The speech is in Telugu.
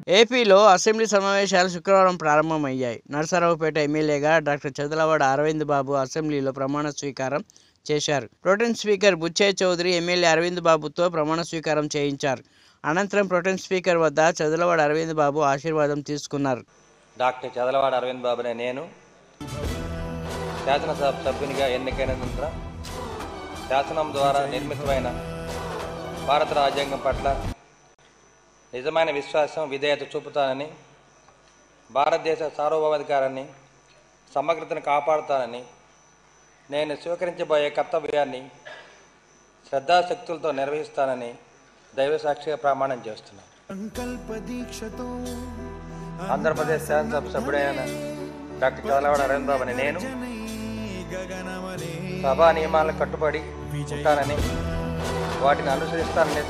ఏపీలో అసెంబ్లీ సమావేశాలు శుక్రవారం ప్రారంభమయ్యాయి. నరసరావుపేట ఎమ్మెల్యేగా డాక్టర్ చదలవాడ అరవింద్ బాబు అసెంబ్లీలో ప్రమాణ స్వీకారం చేశారు. Pro tem speaker Buchaiah Chowdary MLA Arvind బాబుతో ప్రమాణ స్వీకారం చేయించారు. అనంతరం ప్రొటెం స్పీకర్ వద్ద చదలవాడ అరవింద్ బాబు ఆశీర్వాదం తీసుకున్నారు. డాక్టర్ చదలవాడ అరవింద్ బాబునే నేను శాసనసభ సభ్యునిగా ఎన్నికైనందున శాసనం ద్వారా నిర్మితమైన భారత రాజ్యాంగం పట్ల నిజమైన విశ్వాసం, విధేయత చూపుతానని, భారతదేశ సార్వభౌమాధికారాన్ని, సమగ్రతను కాపాడుతానని, నేను స్వీకరించబోయే కర్తవ్యాన్ని శ్రద్ధాశక్తులతో నిర్వహిస్తానని దైవసాక్షిగా ప్రమాణం చేస్తున్నాను. ఆంధ్రప్రదేశ్ శాసనసభ సభ్యుడైన డాక్టర్ చదలవాడ అరవింద్ బాబుని నేను సభా నియమాలకు కట్టుబడి ఉంటానని, వాటిని అనుసరిస్తానని